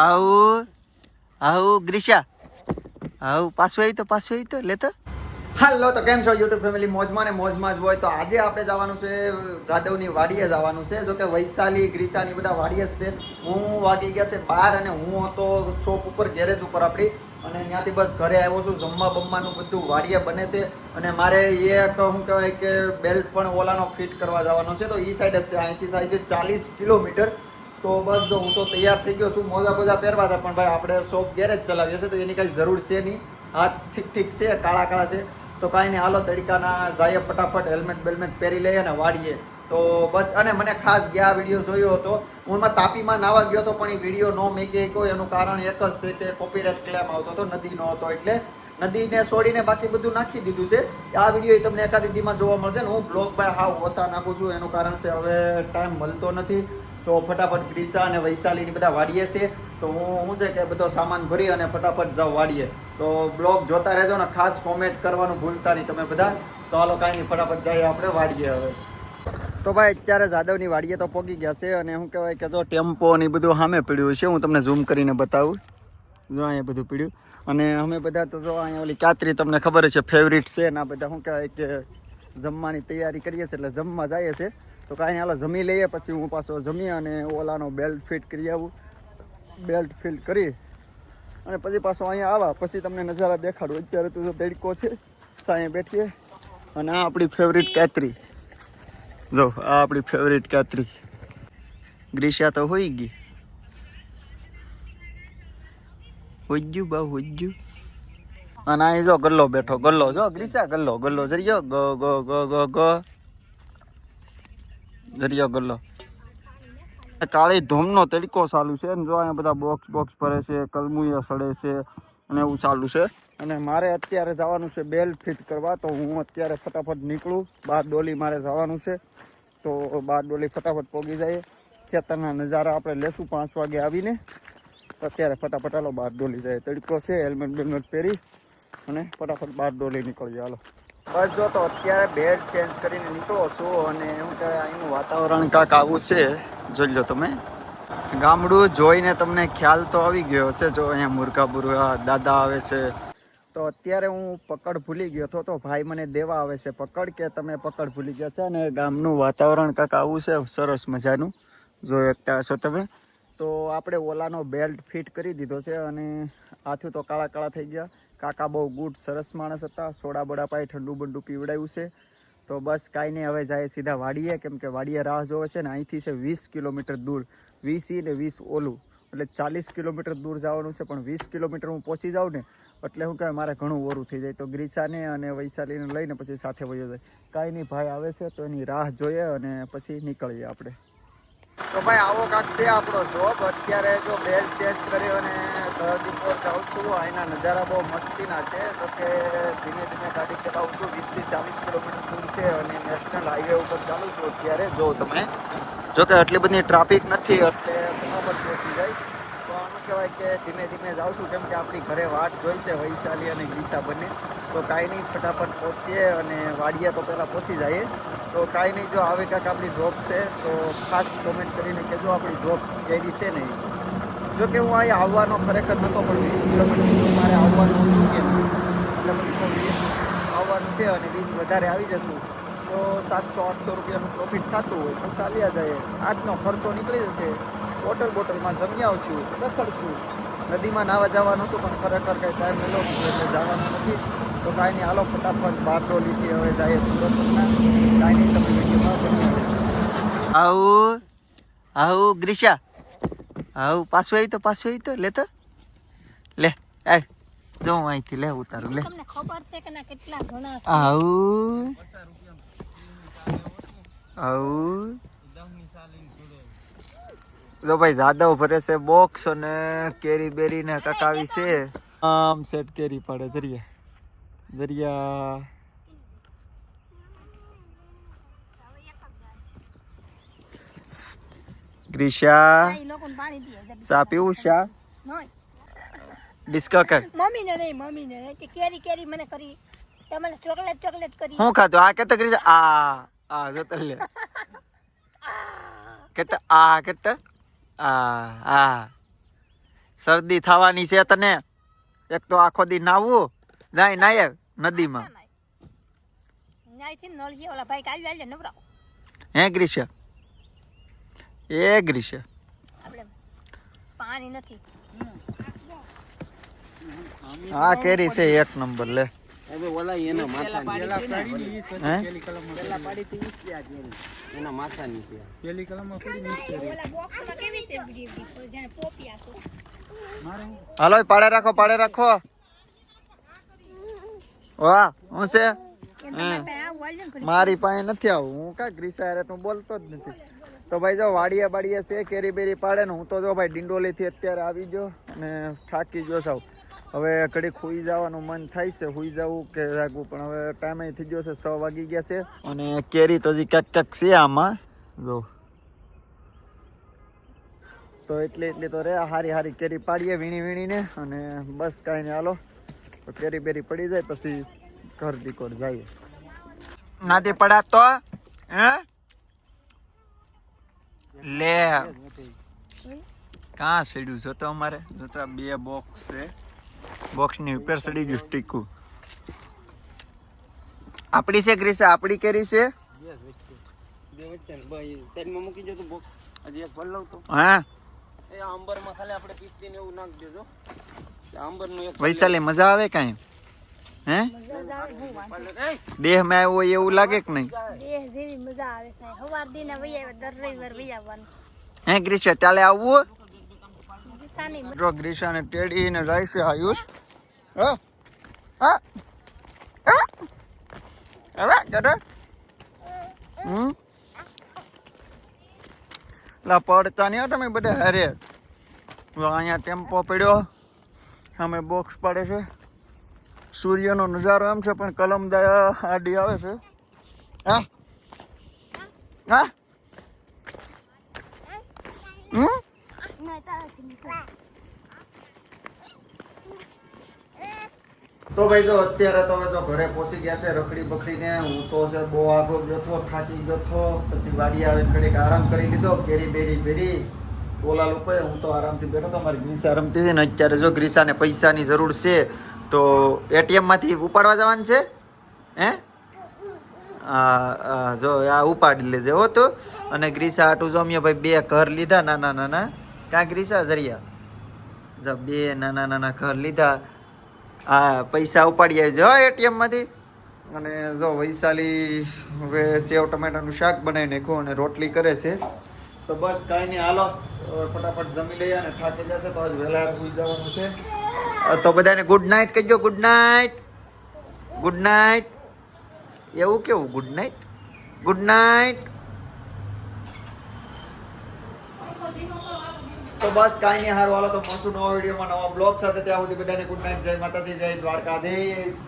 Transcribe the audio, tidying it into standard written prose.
આવું આવું ગ્રીશા આવું પાછું તો લેતો. હાલો તો કેમ છો યુટ્યુબ ફેમિલી? મોજમાં ને મોજમાં જ હોય. તો આજે આપણે જવાનું છે જાદવની વાડીએ જવાનું છે. જો કે વૈશાલી ગ્રીશાની બધા વાડીએ જ છે. હું વાગી ગયા છે 12 અને હું હતો શોપ ઉપર, ગેરેજ ઉપર આપણી, અને ત્યાંથી બસ ઘરે આવ્યો છું. જમવા બમવાનું બધું વાડીએ બને છે. અને મારે એક શું કહેવાય કે બેલ્ટ પણ ઓલાનો ફિટ કરવા જવાનો છે. તો એ સાઈડ જ છે, અહીંથી થાય છે 40 કિલોમીટર. તો બસ જો હું તો તૈયાર થઈ ગયો છું. મોજા બોજા પહેરવા હતા, પણ ભાઈ આપણે શોપ ગેરેજ ચલાવીએ છીએ તો એની કાંઈ જરૂર છે નહીં. હાથ ઠીક છે, કાળા છે. તો કાંઈ નહીં, હાલો તડકાના જાય ફટાફટ હેલ્મેટ બેલ્મેટ પહેરી લઈએ અને વાળીએ. તો બસ. અને મને ખાસ ગયા વિડીયો જોયો હતો, હું એમાં તાપીમાં નાવા ગયો હતો, પણ એ વિડીયો ન મેકી શક્યો. એનું કારણ એક જ છે કે કોપીરાઇટ ક્લેમ આવતો હતો, નદીનો હતો, એટલે નદીને છોડીને બાકી બધું નાખી દીધું છે. આ વિડીયો તમને એકાદી દીમાં જોવા મળશે ને. હું બ્લોગ ભાઈ હાવ ઓછા નાખું છું, એનું કારણ છે હવે ટાઈમ મળતો નથી. તો ફટાફટ ગ્રીસા અને વૈશાલીની બધા વાડીએ છે. તો હું શું છે કે બધો સામાન ભરી અને ફટાફટ જાઉં વાડીએ. તો બ્લોગ જોતા રહેજો ને, ખાસ કોમેન્ટ કરવાનું ભૂલતા નહીં તમે બધા. તો હાલો કાંઈ નહીં, ફટાફટ જઈએ આપણે વાડીએ હવે. તો ભાઈ અત્યારે જાદવની વાડીએ તો પહોંચી ગયા છે. અને શું કહેવાય કે જો ટેમ્પો ને બધું સામે પડ્યું છે. હું તમને ઝૂમ કરીને બતાવું. જો અહીંયા બધું પડ્યું. અને અમે બધા તો જો અહીંયા ઓલી કાતરી તમને ખબર છે ફેવરિટ છે. ને આ બધા શું કહેવાય કે જમવાની તૈયારી કરીએ છીએ, એટલે જમવા જઈએ છીએ. તો કાંઈ નહીં, હાલો જમી લઈએ, પછી હું પાછો જમી અને ઓલાનો બેલ્ટ ફિટ કરી આવું. બેલ્ટ ફિટ કરી અને પછી પાછો અહીંયા આવા, પછી તમને નજારા દેખાડું. અત્યારે તો તડકો છે, સાંયે બેઠીએ. અને આ આપણી ફેવરિટ કાતરી, જો આ આપણી ફેવરિટ કાતરી. ગ્રીશા તો હોઈ ગઈ, હોજ્યું બા હોજ્યું. અને અહીં જો ગલ્લો બેઠો, ગલ્લો જો ગ્રીશા, ગલ્લો જરિયો ગ ગ ગ ગ ગ જરિયો ગલ્લો. કાળી ધોમનો તડકો ચાલુ છે ને જો અહીંયા બધા બોક્સ ભરે છે, કલમુયા સડે છે અને એવું ચાલુ છે. અને મારે અત્યારે જવાનું છે બેલ્ટ ફિટ કરવા. તો હું અત્યારે ફટાફટ નીકળું. 12 ડોલી મારે જવાનું છે. તો 12 ડોલી ફટાફટ પહોંચી જાય. ખેતરના નજારા આપણે લેશું 5 વાગે આવીને. અત્યારે ફટાફટ હાલો 12 ડોલી જાય. તડકો છે, હેલ્મેટ બેલ્મેટ પહેરી અને ફટાફટ 12 ડોલી નીકળીએ. હાલો બસ જો તો અત્યારે બેડ ચેન્જ કરીને નીકળો છું. અને શું કહેવાય અહીંનું વાતાવરણ કાંક આવું છે, જોઈ લો તમે. ગામડું જોઈને તમને ખ્યાલ તો આવી ગયો છે. જો અહીંયા મુરઘા દાદા આવે છે. તો અત્યારે હું પકડ ભૂલી ગયો હતો, તો ભાઈ મને દેવા આવે છે પકડ, કે તમે પકડ ભૂલી ગયા છે. અને ગામનું વાતાવરણ કાંક આવું છે, સરસ મજાનું જોઈ શકતા હશો તમે. તો આપણે ઓલાનો બેલ્ટ ફિટ કરી દીધો છે. અને આથું તો કાળા થઈ ગયા. કાકા બહુ ગુડ સરસ માણસ હતા. સોડા બોડા પાઈ ઠંડુ બંડુ પીવડાવ્યું છે. તો બસ કાંઈ નહીં, હવે જાય સીધા વાડીએ, કેમ કે વાડીએ રાહ જોવે છે ને. અહીંથી છે 20 કિલોમીટર દૂર, 20 ને 20 ઓલું, એટલે 40 કિલોમીટર દૂર જવાનું છે. પણ 20 કિલોમીટર હું પહોંચી જાઉં ને એટલે શું કહેવાય મારે ઘણું ઓરું થઈ જાય. તો ગ્રીસાને અને વૈશાલીને લઈને પછી સાથે વયો જાય. કાંઈ નહીં, ભાઈ આવે છે તો એની રાહ જોઈએ અને પછી નીકળીએ આપણે. તો ભાઈ આવો કાંક છે આપણો શોપ. અત્યારે જો બેલ્ટ ચેન્જ કરી અને ઘર દીપોર જાઉં છું. અહીંના નજારા બહુ મસ્તીના છે. તો કે ધીમે ધીમે ગાડી ચલાવું છું. 20 થી 40 કિલોમીટર દૂર છે અને નેશનલ હાઈવે ઉપર ચાલું છું અત્યારે. જો તમે જો કે આટલી બધી ટ્રાફિક નથી, એટલે ફટાફટ પહોંચી જાય. તો આનું કહેવાય કે ધીમે ધીમે જાઉં છું, કેમ કે આપણી ઘરે વાટ જોઈશે વૈશાલી અને ગ્રીસા બંને. તો કાંઈ નહીં, ફટાફટ પહોંચીએ અને વાડીએ તો પહેલાં પહોંચી જઈએ. તો કાંઈ નહીં, જો આવે કાંઈક આપણી જોબ છે તો ખાસ કોમેન્ટ કરીને કહેજો આપણી જોબ કેવી છે નહીં. જો કે હું અહીં આવવાનો ખરેખર નહોતો, પણ 20 કિલોમીટર મારે આવવાનું હતું કેમ, એટલે પછી આવવાનું છે. અને 20 વધારે આવી જશું તો 700-800 રૂપિયાનું પ્રોફિટ થતું હોય તો ચાલ્યા જાય. આજનો ખર્ચો નીકળી જશે. બોટલમાં જમી આવશું, રખડશું. નદીમાં નાવા જવાનું હતું, પણ ખરેખર કંઈ ટાઈમ મળ્યો નથી એટલે જવાનું નથી. તો કાંઈ નહીં, હાલો ફટાફટ 12 ડોલીથી હવે જાય સુરતના. કાંઈ નહીં, તમે વિડીયોમાં આવું ગ્રીશા આવું પાછું આવી તો લેતો લે. આ જો અહીંથી લે ઉતારું લે. તમને ખબર છે કે ના કેટલા ઘણા આવું જો ભાઈ જાદવ ભરે છે બોક્સ અને કેરી બેરી ને કકાવી છે. આમ સેટ કેરી પડે દરિયા ગ્રીશા ચા પીવું શા ડિસ્કો કર. મમ્મીને નહીં કે કેરી મને કરી તમને ચોકલેટ કરી. હું ખાધું આ કેતો ગ્રીશા આ જો તલે કેતો આ શરદી થવાની છે તને. એક તો આખો દી નાવું જાય નાય નદીમાં. ન્યાયથી નળીએ ઓલા ભાઈ કાલ જાય નવરા હે ગ્રીષ્ય એ ગ્રીષ્ય આપણે પાણી નથી. આ કેરી છે એક નંબર લે. હવે ઓલા એના માથાની હે એના માથાની છે પેલી કલમમાં ઓલા બોક્સમાં કેવી છે જેને પોપિયા છે. હાલો પાડે રાખો વાહ હું છે મારી પાસે નથી આવું હું કા ગ્રીસા યાર તું બોલતો જ નથી. તો ભાઈ જો વાડિયા બાડિયા છે કેરી બેરી પાડે ને હું તો જો ભાઈ ડિંડોલી થી અત્યારે આવી ગયો અને થાકી ગયો સાવ. હવે ઘડીક હુઈ જવાનું મન થાય છે, હુઈ જવું કે જાગવું, પણ હવે ટાઈમ થઈ ગયો છે 6 વાગી ગયા છે. અને કેરી તો હજી ક્યાંક છે આમાં જો. તો એટલી તો રે હારી કેરી પાડીએ વીણીને અને બસ કાંઈ નહીં હાલો તો કેરી બેરી પડી જાય પછી ઘર દીકોર જઈએ. નાથી પડા તો હે લે કાં સડ્યું છે તો અમારે જો તો 2 બોક્સ છે. બોક્સની ઉપર સડી ગયું સ્ટીકું. આપડી છે ગ્રીસા આપડી કેરી છે બે વચ્ચે ભાઈ સાઈડમાં મૂકી જો તો બોક્સ હજી એક ભર લઉં તો હા. એ આંબરમાં ખાલી આપણે પીસતીને એવું નાખ દેજો. આંબરનું એક વૈશાલી મજા આવે કાંઈ હે દેહ માં આવ્યો એવું લાગે કે નહીં? દેહ જેવી મજા આવે છે. સવાર દિને વૈયા દર રવિવાર વૈયાવાનું. હે ગ્રીસા ચાલે આવવું? દિશાની જો ગ્રીસા ને ટેડી ને જાય છે આયુષ. હા હા હવે જડો લા પડતા નહીં હો તમે બધા હારે. અહીંયા ટેમ્પો પડ્યો સામે બોક્સ પડે છે. સૂર્યનો નજારો એમ છે પણ કલમદા આડી આવે છે. હા હા તો ભાઈ જો અત્યારે તો જો ઘરે પહોંચી ગયા છે રખડી બખડીને. હું તો છે બહુ આગો ગયો હતો, થાકી ગયો હતો. પછી વાડી આવીને ઘડીક આરામ કરી લીધો, કેરી બેરી ભેરી ઓલા લોકોએ. હું તો આરામથી બેઠો હતો. મારી ગ્રીસા રમતી હતી ને અત્યારે જો ગ્રીસાને પૈસાની જરૂર છે તો એટીએમ માંથી ઉપાડવા જવાનું છે. હે જો આ ઉપાડી લેજે હો તો. અને ગ્રીસા આટું જમ્યો ભાઈ 2 ઘર લીધા નાના. ક્યાં ગ્રીસા જરિયા જો 2 નાના ઘર લીધા. હા પૈસા ઉપાડી આવી જાય એટીએમ માંથી. અને જો વૈશાલી હવે સેવ ટમેટાનું શાક બનાવી નાખ્યું અને રોટલી કરે છે. તો બસ કાંઈ નહીં હાલો ફટાફટ જમી લઈએ અને થાકી જશે તો આજ વહેલા સુઈ જવાનું છે. તો બધાને ગુડ નાઇટ કહેજો. ગુડ નાઇટ એવું કેવું ગુડ નાઇટ. તો બસ કાંઈ નહીં હારું હાલો તો મળશું નવા વિડીયોમાં નવા બ્લોગ સાથે. ત્યાં સુધી બધાને ગુડ નાઇટ. જય માતાજી, જય દ્વારકાધીશ.